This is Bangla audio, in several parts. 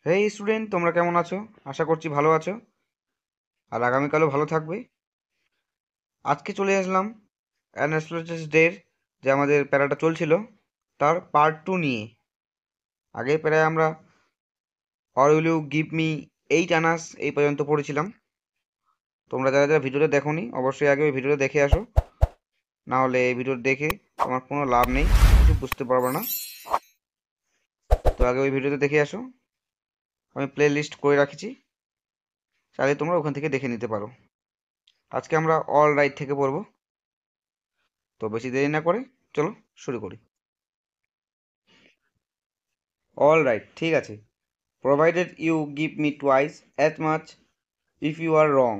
হেই স্টুডেন্ট, তোমরা কেমন আছো? আশা করছি ভালো আছো আর আগামীকালও ভালো থাকবে। আজকে চলে আসলাম অ্যানাস্টোলোজিস্ট ডের যে আমাদের প্যারাটা চলছিল তার পার্ট 2 নিয়ে। আগে প্যারায় আমরা or will you give me 8 annas এই পর্যন্ত পড়েছিলাম। তোমরা যারা যারা ভিডিওটা দেখোনি অবশ্যই আগে ওই ভিডিওটা দেখে আসো, না হলে এই ভিডিও দেখে তোমার কোনো লাভ নেই, কিছু বুঝতে পারবে না। তো আগে ওই ভিডিওটা দেখে আসো, আমি প্লে লিস্ট করে রাখছি, চাইলে তোমরা ওখান থেকে দেখে নিতে পারো। আজকে আমরা অল রাইট থেকে পড়বো, তো বেশি দেরি না করে চলো শুরু করি। অল রাইট, ঠিক আছে। Provided you give me twice as much if you are wrong.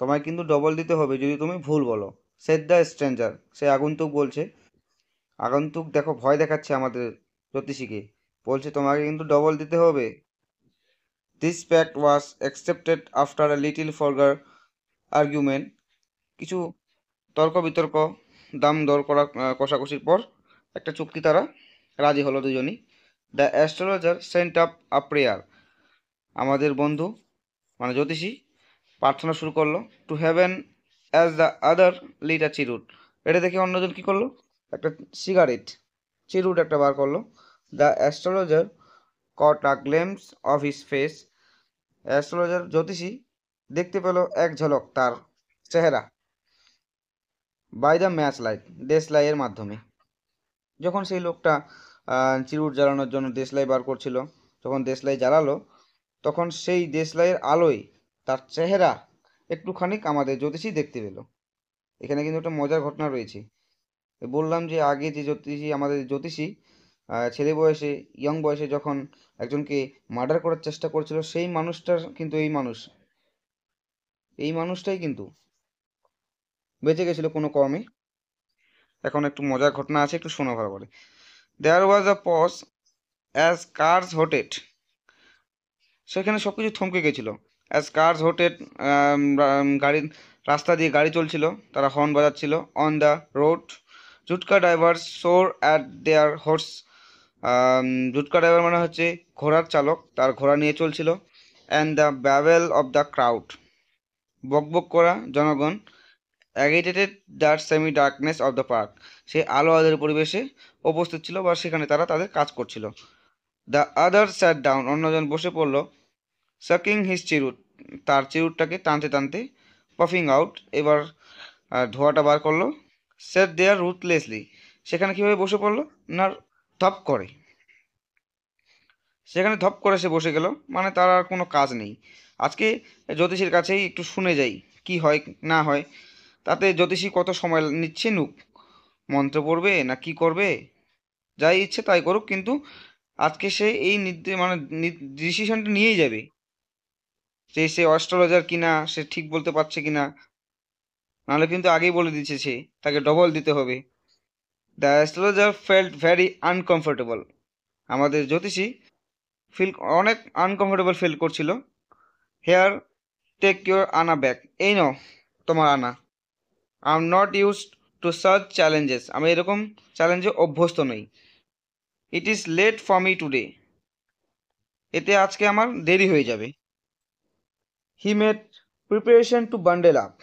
তোমায় কিন্তু ডবল দিতে হবে যদি তুমি ভুল বলো। সেড দ্য স্ট্রেঞ্জার, সে আগন্তুক বলছে। আগন্তুক দেখো ভয় দেখাচ্ছে আমাদের জ্যোতিষীকে, বলছে তোমাকে কিন্তু ডবল দিতে হবে। This pact was accepted after a little further argument. কিছু তর্ক বিতর্ক, দাম দর করা, কষাকষির পর একটা চুক্তি তারা রাজি হলো দুজনই। The astrologer sent up a prayer, আমাদের বন্ধু মানে জ্যোতিষী প্রার্থনা শুরু করলো। To heaven as the other lit a cheroot. এটা দেখে অন্যজন কি করলো, একটা সিগারেট চিরুট একটা বার করলো। The astrologer caught a glimpse of his face. Astrologer জ্যোতিষী দেখতে পেল এক ঝলক তার চেহারা। বাই দ্য ম্যাচ লাইট, দেশলাইয়ের মাধ্যমে। যখন সেই লোকটা চিরুট জ্বালানোর জন্য দেশলাই বার করছিল, যখন দেশলাই জ্বালালো তখন সেই দেশলাইয়ের আলোয় তার চেহারা একটুখানি আমাদের জ্যোতিষী দেখতে পেল। এখানে কিন্তু একটা মজার ঘটনা রয়েছে। বললাম যে আগে যে জ্যোতিষী, আমাদের জ্যোতিষী ছেলে বয়সে, ইয়ং বয়সে যখন একজনকে মার্ডার করার চেষ্টা করছিল, সেই মানুষটার কিন্তু এই মানুষটাই কিন্তু বেঁচে গেছিল কোনো কমে। এখন একটু মজার ঘটনা আছে, একটু শোনো ভালো করে। দেয়ার ওয়াজ আ পজ অ্যাজ কার্স হোটেড। সেখানে সবকিছু থমকে গেছিল। অ্যাজ কার্স হোটেড, গাড়ির রাস্তা দিয়ে গাড়ি চলছিল, তারা হর্ন বাজাচ্ছিল। On the road jutka driver swore at their horse. Jutka driver মানে হচ্ছে ঘোড়ার চালক, তার ঘোড়া নিয়ে চলছিল। And the babel of the crowd, বকবক করা জনগণ। Agitated the semi darkness of the park, সে আলো আলোর পরিবেশে উপস্থিত ছিল বা সেখানে তারা তাদের কাজ করছিল। দ্য আদার স্যাট ডাউন, অন্যজন বসে পড়ল। সাকিং হিজ চিরুট, তার চিরুটটাকে টানতে টানতে। পাফিং আউট, এবার ধোঁয়াটা বার করলো। সেট দেয়ার রুথলেসলি, সেখানে কীভাবে বসে পড়লো না, ধপ করে, সেখানে ধপ করে সে বসে গেল, মানে তার আর কোনো কাজ নেই। আজকে জ্যোতিষীর কাছেই একটু শুনে যাই কি হয় না হয়। তাতে জ্যোতিষী কত সময় নিচ্ছে নুক, মন্ত্র পড়বে না কি করবে, যাই ইচ্ছে তাই করুক, কিন্তু আজকে সে এই মানে ডিসিশনটা নিয়েই যাবে যে সে অস্ট্রোলজার কিনা, সে ঠিক বলতে পারছে কিনা। নাহলে কিন্তু আগেই বলে দিচ্ছে সে তাকে ডবল দিতে হবে। The astrologer felt very uncomfortable, আমাদের জ্যোতিষী ফিল অনেক আনকমফোর্টেবল ফিল করছিল। Here, take your anna back, এই নাও তোমার anna. I am not used to such challenges, আমি এরকম চ্যালেঞ্জে অভ্যস্ত নই। It is late for me today, এতে আজকে আমার দেরি হয়ে যাবে। He made preparation to bundle up,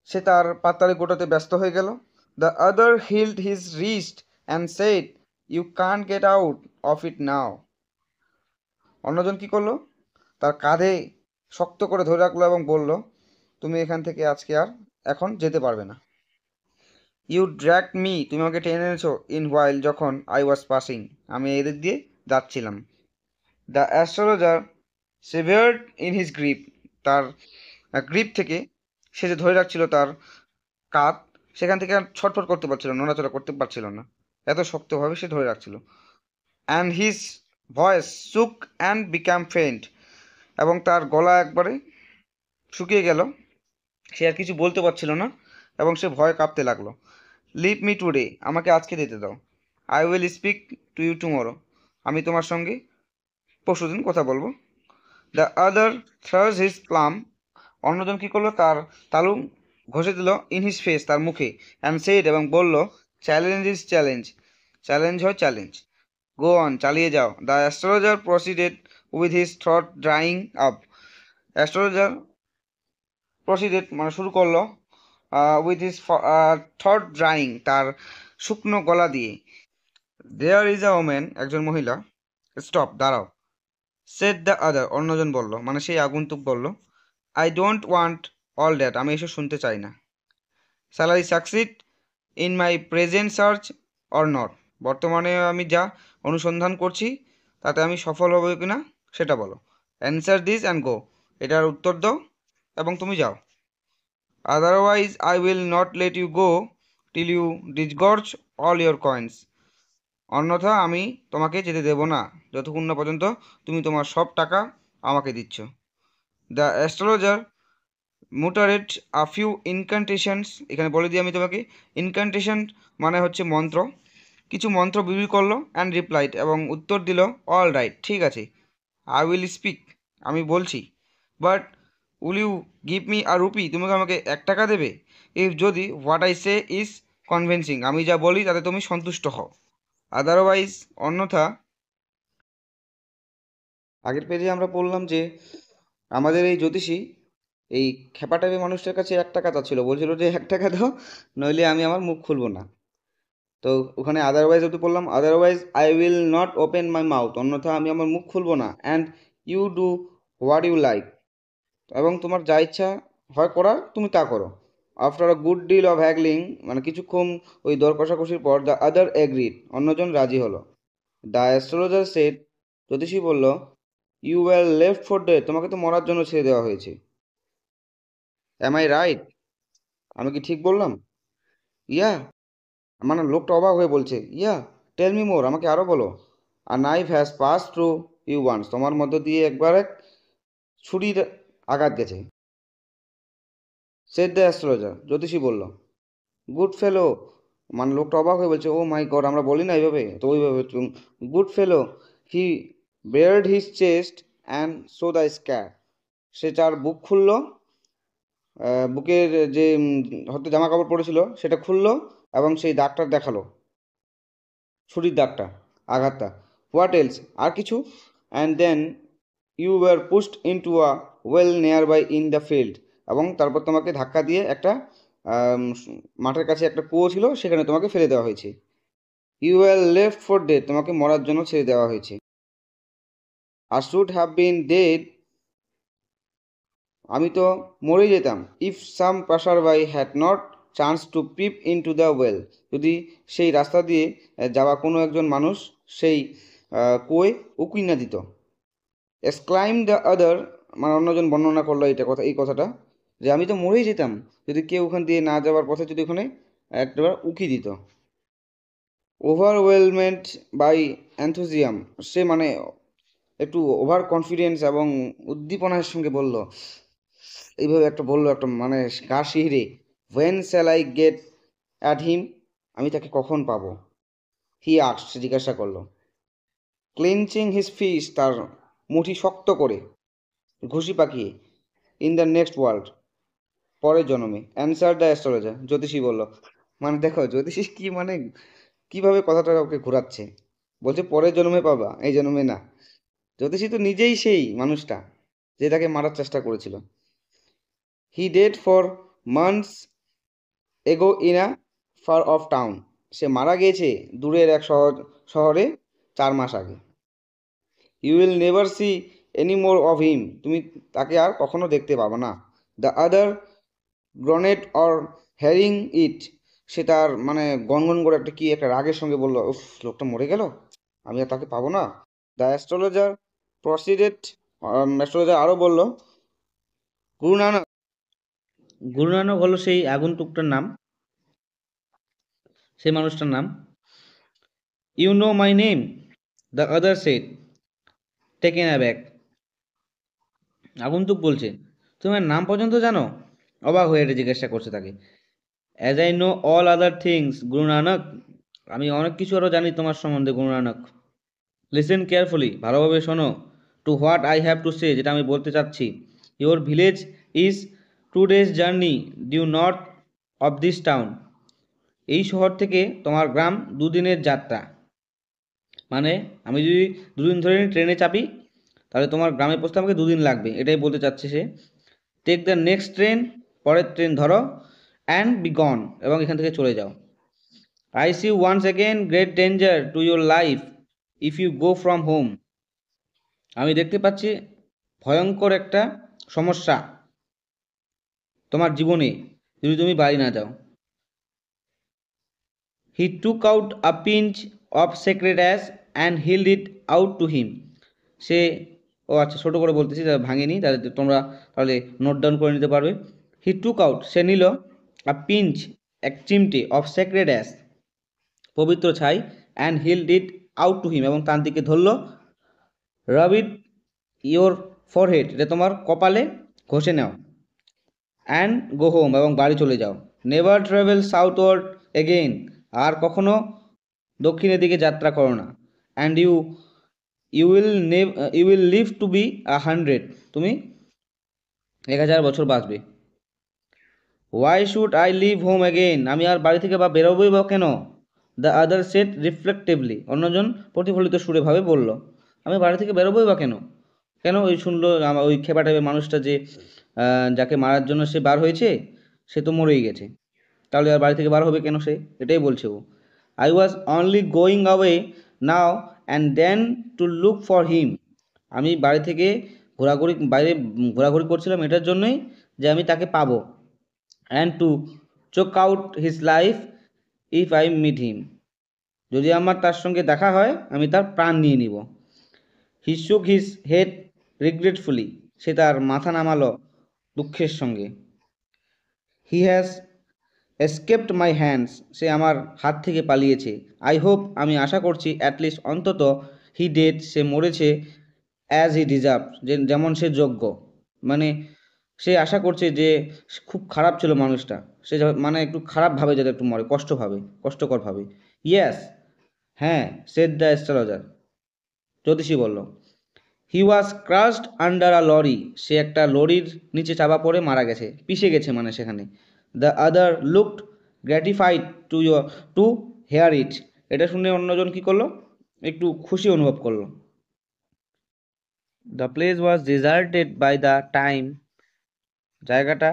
সে তার পাতালি গোটাতে ব্যস্ত হয়ে গেল। The other held his wrist and said, you can't get out of it now. অন্যজন কি করলো, তার কাঁধে শক্ত করে ধরে রাখলো এবং বলল, তুমি এখান থেকে আজকে আর এখন যেতে পারবে না। ইউ ড্র্যাগ মি, তুমি আমাকে টেনে এনেছো। ইন হোয়াইল, যখন আই ওয়াজ পাসিং, আমি এদিক দিয়ে যাচ্ছিলাম। The astrologer shivered in his grip, তার গ্রিপ থেকে, সে যে ধরে রাখছিল তার কাঁধ, সেখান থেকে আর ছটফট করতে পারছিল না, নড়াচড়া করতে পারছিল না, এত শক্তভাবে সে ধরে রাখছিল। And his voice shook and become faint, এবং তার গলা একবারে শুকিয়ে গেল, সে আর কিছু বলতে পারছিল না এবং সে ভয় কাঁপতে লাগলো। লিভ মি টুডে, আমাকে আজকে যেতে দাও। I will speak to you tomorrow, আমি তোমার সঙ্গে পরশুদিন কথা বলবো। The other thrust his palm, অন্যজন কী করলো, তার তালু ঘষে দিল। ইন হিজ ফেস, তার মুখে। অ্যান্ড সেড, এবং বলল, চ্যালেঞ্জ ইজ চ্যালেঞ্জ, চ্যালেঞ্জ হয় চ্যালেঞ্জ। গো অন, চালিয়ে যাও। The astrologer proceeded with his through drawing up. Astrologer proceeded মানে শুরু করলো উইথ হিজ থ্রট ড্রাইং, তার শুকনো গলা দিয়ে। দেয়ার ইজ আ ওমেন, একজন মহিলা। স্টপ, দাঁড়াও। সেড দ্য আদার, অন্যজন বলল, মানে সেই আগন্তুক বলল, I don't want all that, আমি এসব শুনতে চাই না। Shall I succeed in my present search or not, বর্তমানে আমি যা অনুসন্ধান করছি তাতে আমি সফল হব কিনা সেটা বলো। অ্যান্সার দিস অ্যান্ড গো, এটার উত্তর দাও এবং তুমি যাও। Otherwise I will not let you go till you disgorge all your coins, অন্যথা আমি তোমাকে যেতে দেব না যতক্ষণ না পর্যন্ত তুমি তোমার সব টাকা আমাকে দিচ্ছ। দ্য অ্যাস্ট্রোলজার মুটারেট আ ফিউ ইনকান্টেশনস, এখানে বলে দিই আমি তোমাকে, ইনকান্টেশন মানে হচ্ছে মন্ত্র, কিছু মন্ত্র বিড়ি করলো অ্যান্ড রিপ্লাইড, এবং উত্তর দিল, অল রাইট, ঠিক আছে, আই উইল স্পিক, আমি বলছি, but will you give me a rupee, তুমি কি আমাকে 1 টাকা দেবে? ইফ, যদি what I say is convincing, আমি যা বলি তাতে তুমি সন্তুষ্ট হও। আদারওয়াইজ, অন্যথা। আগের পেজে আমরা বললাম যে আমাদের এই জ্যোতিষী এই খেপা টাইপের মানুষটার কাছে 1 টাকা চাচ্ছিল, বলছিল যে 1 টাকা দাও, নইলে আমি আমার মুখ খুলবো না। তো ওখানে আদারওয়াইজ যদি বললাম, otherwise I will not open my mouth, অন্যথা আমি আমার মুখ খুলবো না। And you do what you like, এবং তোমার যা ইচ্ছা হয় করার তুমি তা করো। After a good deal of haggling, মানে কিছুক্ষণ ওই দর কষাকষির পর, দ্য আদার এগ্রিড, অন্যজন রাজি হলো। দ্য অ্যাস্ট্রোলজার সেড, জ্যোতিষী বলল, you were left for dead, তোমাকে তো মরার জন্য ছেড়ে দেওয়া হয়েছে। অ্যাম আই রাইট, আমি কি ঠিক বললাম? ইয়া, মানে লোকটা অবাক হয়ে বলছে, ইয়া, টেল মি মোর, আমাকে আরো বলো। আর knife has pass through you once, তোমার মধ্য দিয়ে একবার এক ছুরির আঘাত গেছে। সেড দ্য অ্যাস্ট্রোলজার, জ্যোতিষী বলল, গুড ফেলো, মানে লোকটা অবাক হয়ে বলছে, ও মাই গড, আমরা বলি না এইভাবে, তো ওইভাবে good fellow, he bared his chest and show the scar, সে তার বুক খুললো, বুকের যে হয়তো জামা কাপড় পরেছিল সেটা খুললো এবং সেই দাগটা দেখালো, ছুরির দাগটা, আঘাতটা। হোয়াট এলস, আর কিছু? And then you were pushed into a well nearby in the field, এবং তারপর তোমাকে ধাক্কা দিয়ে একটা আম, মাঠের কাছে একটা কুয়ো ছিল, সেখানে তোমাকে ফেলে দেওয়া হয়েছে। You were left for dead, তোমাকে মরার জন্য ছেড়ে দেওয়া হয়েছে। আর শুড হ্যাভ বিন ডেড, আমি তো মরেই যেতাম। If some passer by had not chance to peep in to the well, যদি সেই রাস্তা দিয়ে যাওয়া কোনো একজন মানুষ সেই কুয়োয় উকি না দিত। এক্সক্লাইম দ্য আদার, মানে অন্যজন বর্ণনা করলো এটা কথা, এই কথাটা, যে আমি তো মরেই যেতাম যদি কেউ ওখান দিয়ে না যাওয়ার পথে যদি ওখানে একবার উকি দিত। ওভারওয়েলমেন্ট বাই অ্যান্থুজিয়াম, সে মানে একটু ওভার কনফিডেন্স এবং উদ্দীপনার সঙ্গে বলল, এইভাবে একটা বললো, একটা মানে গা শিহরে, when shall I get at him, আমি তাকে কখন পাবো। হি আস্কড, সে জিজ্ঞাসা করলো। ক্লিনচিং হিজ ফিস, তার মুঠি শক্ত করে, ঘুষি পাকিয়ে। ইন দ্য নেক্সট ওয়ার্ল্ড, পরের জন্মে। অ্যান্সার দ্য অ্যাস্ট্রোলজার, জ্যোতিষী বলল। মানে দেখো জ্যোতিষী কি মানে কিভাবে কথাটা ওকে ঘোরাচ্ছে, বলছে পরের জন্মে পাবা, এই জন্মে না। জ্যোতিষী তো নিজেই সেই মানুষটা যে তাকে মারার চেষ্টা করেছিল। He dead for months ago in a far off town, সে মারা গিয়েছে দূরের এক শহরে 4 মাস আগে। You will never see any more of him, তুমি তাকে আর কখনো দেখতে পাবে না। The other groaned or hearing it, সে তার মানে গনগন করে একটা কি একটা রাগের সঙ্গে বলল, উফ, লোকটা মরে গেল, আমি আর তাকে পাবো না। দ্য অ্যাস্ট্রোলজার প্রসিডেড, অ্যাস্ট্রোলজার আরও বলল, গুরু নানক, গুরু নানক হলো সেই আগন্তুকটার নাম, সেই মানুষটার নাম। You know my name, the other said, taken aback, আগন্তুক বলছে, তোমার নাম পর্যন্ত জানো? অবাক হয়ে এটা জিজ্ঞাসা করছে তাকে। As I know all other things Guru Nanak, আমি অনেক কিছু আরও জানি তোমার সম্বন্ধে গুরু নানক। লিসেন কেয়ারফুলি, ভালোভাবে শোনো। To what I have to say, যেটা আমি বলতে চাচ্ছি। Your village is 2 days journey due north of this town, এই শহর থেকে তোমার গ্রাম 2 দিনের যাত্রা। মানে আমি যদি দুদিন ধরে ট্রেনে চাপি তাহলে তোমার গ্রামে পৌঁছতে আমাকে দুদিন লাগবে, এটাই বলতে চাচ্ছে সে। টেক দ্য নেক্সট ট্রেন, পরের ট্রেন ধরো, অ্যান্ড বি গন, এবং এখান থেকে চলে যাও। I see once again great danger to your life if you go from home. আমি দেখতে পাচ্ছি ভয়ঙ্কর একটা সমস্যা তোমার জীবনে যদি তুমি বাড়ি না যাও। He took out a pinch of sacred ash and held it out to him. সে, ও আচ্ছা ছোটো করে বলতেছি, তাহলে ভাঙেনি, তাহলে তোমরা তাহলে নোট ডাউন করে নিতে পারবে। হি টুক আউট, সে নিল, আ পিঞ্চ, এক চিমটে, অফ সেক্রেট অ্যাশ, পবিত্র ছাই, and held it out to হিম, এবং তার দিকে ধরল, রাব ইট ইয়োর ফরহেড, এটা তোমার কপালে ঘষে নাও, অ্যান্ড গো হোম, এবং বাড়ি চলে যাও। নেভার ট্রাভেল সাউথওয়ার্ড এগেইন, আর কখনো দক্ষিণের দিকে যাত্রা করো না। And you will you will live to be 100, তুমি 1000 বছর বাঁচবে। Why should I leave home again, আমি আর বাড়ি থেকে বা বেরোবই বা কেন? দ্য আদার সেট রিফ্লেক্টিভলি, অন্যজন প্রতিফলিত সুরে ভাবে বলল, আমি বাড়ি থেকে বেরোবই বা কেন? কেন? ওই শুনলো ওই খেপা টাইপের মানুষটা যে যাকে মারার জন্য সে বার হয়েছে, সে তো মরেই গেছে, তাহলে আর বাড়ি থেকে বার হবে কেন সে? এটাই বলছে ও। I was only going away now and then to look for him, আমি বাড়ি থেকে বাইরে ঘোরাঘুরি করছিলাম এটার জন্যই যে আমি তাকে পাবো। And to choke out his life if I meet him, যদি আমার তার সঙ্গে দেখা হয় আমি তার প্রাণ নিয়ে নিব। হি শুক হিজ হেড রিগ্রেটফুলি, সে তার মাথা নামালো দুঃখের সঙ্গে। He has escaped my hands, সে আমার হাত থেকে পালিয়েছে। আই হোপ, আমি আশা করছি, অ্যাটলিস্ট অন্তত, হি ডেড, সে মরেছে, অ্যাজ হি ডিজার্ভ, যে যেমন সে যোগ্য। মানে সে আশা করছে যে খুব খারাপ ছিল মানুষটা, সে মানে একটু খারাপভাবে যাতে একটু মরে, কষ্টকরভাবে। ইয়েস, হ্যাঁ, সেড দ্য অ্যাস্ট্রোলজার, জ্যোতিষী বলল। হি ওয়াজ ক্রাশড আন্ডার আ লরি, সে একটা লরির নিচে চাপা পড়ে মারা গেছে, পিষে গেছে মানে সেখানে। The other looked gratified to hear it, এটা শুনে অন্যজন কী করলো? একটু খুশি অনুভব করলো। The place was deserted by the time, জায়গাটা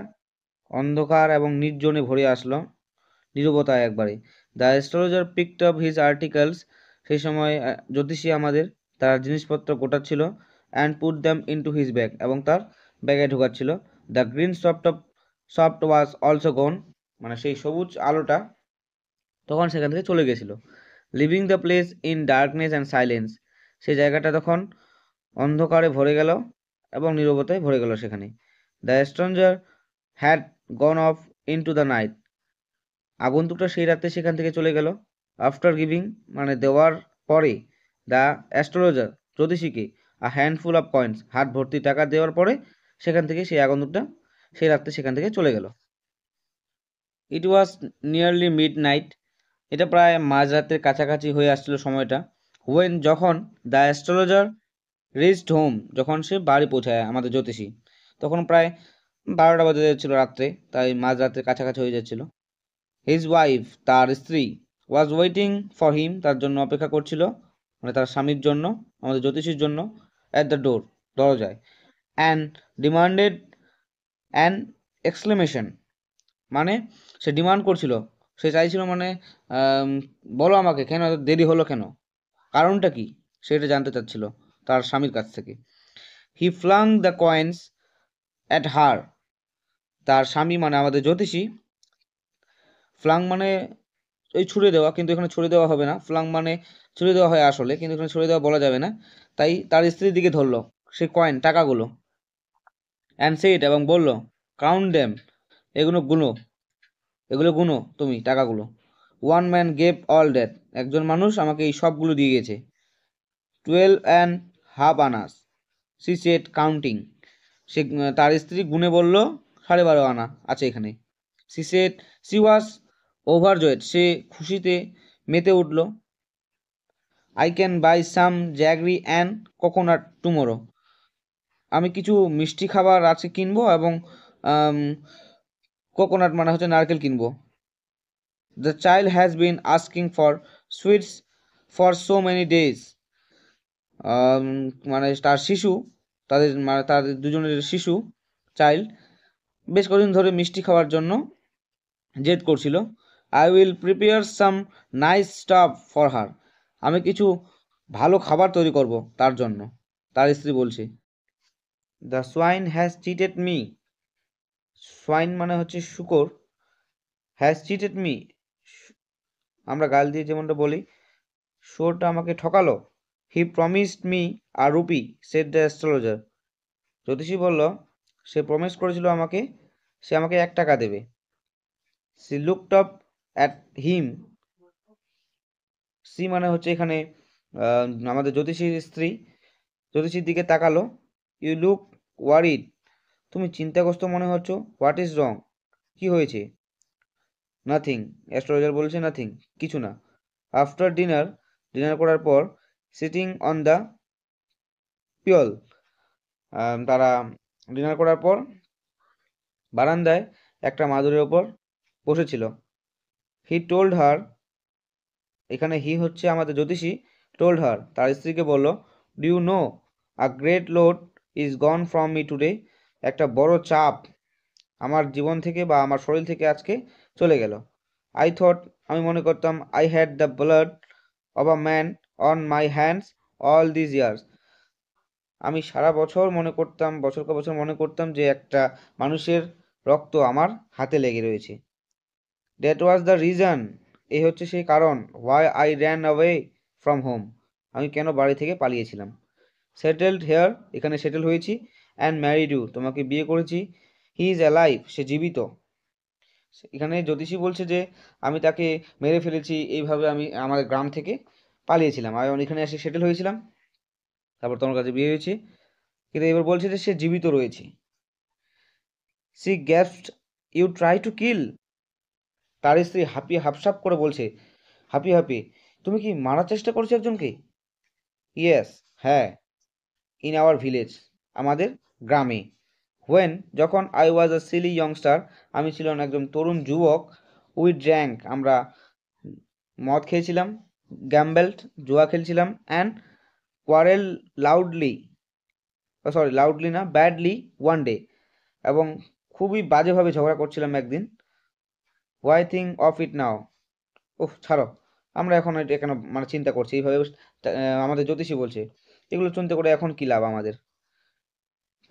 অন্ধকার এবং নির্জনে ভরে আসলো, নীরবতায় একবারে। The astrologer picked up his articles, সেই সময় জ্যোতিষী আমাদের তার জিনিসপত্র গোটাচ্ছিল। And put them into his bag, এবং তার ব্যাগে ঢোকাচ্ছিল। The green soft was also gone, মানে সেই সবুজ আলোটা তখন সেখান থেকে চলে গেছিল। Living the place in darkness and silence, সেই জায়গাটা তখন অন্ধকারে ভরে গেল এবং নীরবতায় ভরে গেল সেখানে। The stranger had gone off into the night, আগন্তুকটা সেই রাতে সেখান থেকে চলে গেল। আফটার গিভিং, মানে দেওয়ার পরে, দ্য অ্যাস্ট্রোলজার, জ্যোতিষীকে, আ হ্যান্ডফুল অফ কয়েন্স, হাত ভর্তি টাকা দেওয়ার পরে সেখান থেকে সেই আগন্তুকটা সেই রাত্রে সেখান থেকে চলে গেল। ইট ওয়াজ নিয়ারলি মিড নাইট, এটা প্রায় মাঝরাতের কাছাকাছি হয়ে আসছিল সময়টা। হোয়েন, যখন, দ্য অ্যাস্ট্রোলজার রিচড হোম, যখন সে বাড়ি পৌঁছায় আমাদের জ্যোতিষী, তখন প্রায় 12টা বাজে যাচ্ছিল রাত্রে, তাই মাঝরাতের কাছাকাছি হয়ে যাচ্ছিল। হিজ ওয়াইফ, তার স্ত্রী, ওয়াজ ওয়েটিং ফর হিম, তার জন্য অপেক্ষা করছিল, মানে তার স্বামীর জন্য, আমাদের জ্যোতিষীর জন্য, অ্যাট দ্য ডোর, দরজায়। অ্যান্ড ডিমান্ডেড অ্যান এক্সক্লেমেশন, মানে সে ডিমান্ড করছিল, সে চাইছিল, মানে আম, বলো আমাকে কেন এত দেরি হলো, কেন, কারণটা কি, সেটা জানতে চাচ্ছিল তার স্বামীর কাছ থেকে। He flung the coins at her, তার স্বামী মানে আমাদের জ্যোতিষী, ফ্লাং মানে ওই ছুড়ে দেওয়া, কিন্তু এখানে ছুড়ে দেওয়া হবে না, ফ্লাং মানে ছুড়ে দেওয়া হয় আসলে, কিন্তু এখানে ছুড়ে দেওয়া বলা যাবে না, তাই তার স্ত্রীর দিকে ধরলো সে কয়েন, টাকাগুলো। অ্যান্ড সেইড, এবং বলল, কাউন্ট দেম, এগুলো গুনো, এগুলো গুনো তুমি টাকাগুলো। One man gave all that, একজন মানুষ আমাকে এই সবগুলো দিয়ে গেছে। 12.5 আনাস, সি সেড কাউন্টিং, সে তার স্ত্রী গুনে বলল 12.5 আনা আছে এখানে। She said, she was overjoyed, সে খুশিতে মেতে উঠল। I can buy some jaggery and coconut tomorrow, আমি কিছু মিষ্টি খাবার আছে কিনবো, এবং কোকোনাট মানে হচ্ছে নারকেল কিনবো। The child has been asking for sweets for so many days. মানে তার শিশু, তাদের দুজনের শিশু, চাইল্ড, বেশ কদিন ধরে মিষ্টি খাওয়ার জন্য জেদ করছিল। I will prepare some nice staff for her. আমি কিছু ভালো খাবার তৈরি করব তার জন্য, তার স্ত্রী বলছে। The swine has cheated me. Swine মানে হচ্ছে শূকর। হ্যাজ চিটেড মি, আমরা গাল দিয়ে যেমনটা বলি, শুয়োরটা আমাকে ঠকালো। He promised me a rupee, said the astrologer. জ্যোতিষী বলল, সে প্রমিস করেছিল আমাকে, সে আমাকে 1 টাকা দেবে। She looked up at him. She মানে হচ্ছে এখানে আমাদের জ্যোতিষীর স্ত্রী, জ্যোতিষীর দিকে তাকালো। You look worried. তুমি চিন্তাগ্রস্ত মনে হচ্ছ। What is wrong? কি হয়েছে? নাথিং। অ্যাস্ট্রোলজার বলছে নাথিং, কিছু না। আফটার ডিনার, ডিনার করার পর, সিটিং অন দ্য পিয়ল, তারা ডিনার করার পর বারান্দায় একটা মাদুরের ওপর বসেছিল। হি টোল্ড হার, এখানে হি হচ্ছে আমাদের জ্যোতিষী। টোল্ড হার, তার স্ত্রীকে বলল, do you know a great load is gone from me today. একটা বড় চাপ আমার জীবন থেকে বা আমার শরীর থেকে আজকে চলে গেল। আই থট, আমি মনে করতাম, I had the blood of a man on my hands all this years. আমি সারা বছর মনে করতাম, বছরকে বছর মনে করতাম যে একটা মানুষের রক্ত আমার হাতে লেগে রয়েছে। দ্যাট ওয়াজ দ্য রিজন, এই হচ্ছে সেই কারণ। Why I ran away from home, আমি কেন বাড়ি থেকে পালিয়েছিলাম। সেটেলড হেয়ার, এখানে সেটেল হয়েছি। অ্যান্ড ম্যারিড ইউ, তোমাকে বিয়ে করেছি। হি ইজ অ্যালাইভ, সে জীবিত। এখানে জ্যোতিষী বলছে যে আমি তাকে মেরে ফেলেছি, এইভাবে আমি আমার গ্রাম থেকে পালিয়েছিলাম, আমি এখানে এসে সেটেল হয়েছিলাম, তারপর তোমার কাছে বিয়ে হয়েছে। কিন্তু এবার বলছে যে সে জীবিত রয়েছে। She gasped, you try to kill. তার স্ত্রী হাঁপিয়ে হাফসাপ করে বলছে, হাঁপিয়ে হাঁপিয়ে, তুমি কি মারার চেষ্টা করছো একজনকে? ইয়েস, হ্যাঁ। ইন আওয়ার ভিলেজ, আমাদের গ্রামে। হোয়েন, যখন আই ওয়াজ আ সিলি ইয়ংস্টার, আমি ছিলাম একজন তরুণ যুবক। উই ড্র্যাঙ্ক, আমরা মদ খেয়েছিলাম। গ্যাম্বেলড, জুয়া খেলছিলাম। And quarrel loudly, sorry loudly না, ব্যাডলি ওয়ান ডে, এবং খুবই বাজেভাবে ঝগড়া করছিলাম একদিন। হোয়াই থিঙ্ক অফ ইট নাও, ওহ ছাড়ো, আমরা এখন এটা কেন মানে চিন্তা করছি এইভাবে। আমাদের জ্যোতিষী বলছে, এগুলো চিন্তা করে এখন কি লাভ আমাদের।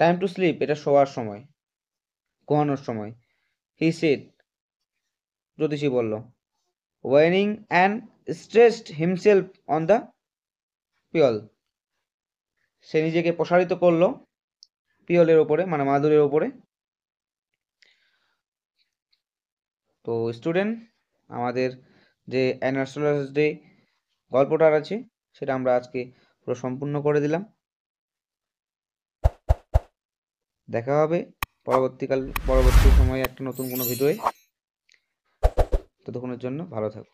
টাইম টু স্লিপ, এটা শোয়ার সময়, ঘুমানোর সময়। হি সেড, জ্যোতিষী বলল। Yawning and stretched himself on the pial, সে নিজেকে প্রসারিত করলো পিয়লের ওপরে, মানে মাদুরের ওপরে। তো স্টুডেন্ট, আমাদের যে অ্যাস্ট্রোলজার ডে গল্পটার আছে সেটা আমরা আজকে পুরো সম্পূর্ণ করে দিলাম। দেখা হবে পরবর্তী সময়ে একটা নতুন কোনো ভিডিওয়ে। ততক্ষণের জন্য ভালো থাকো।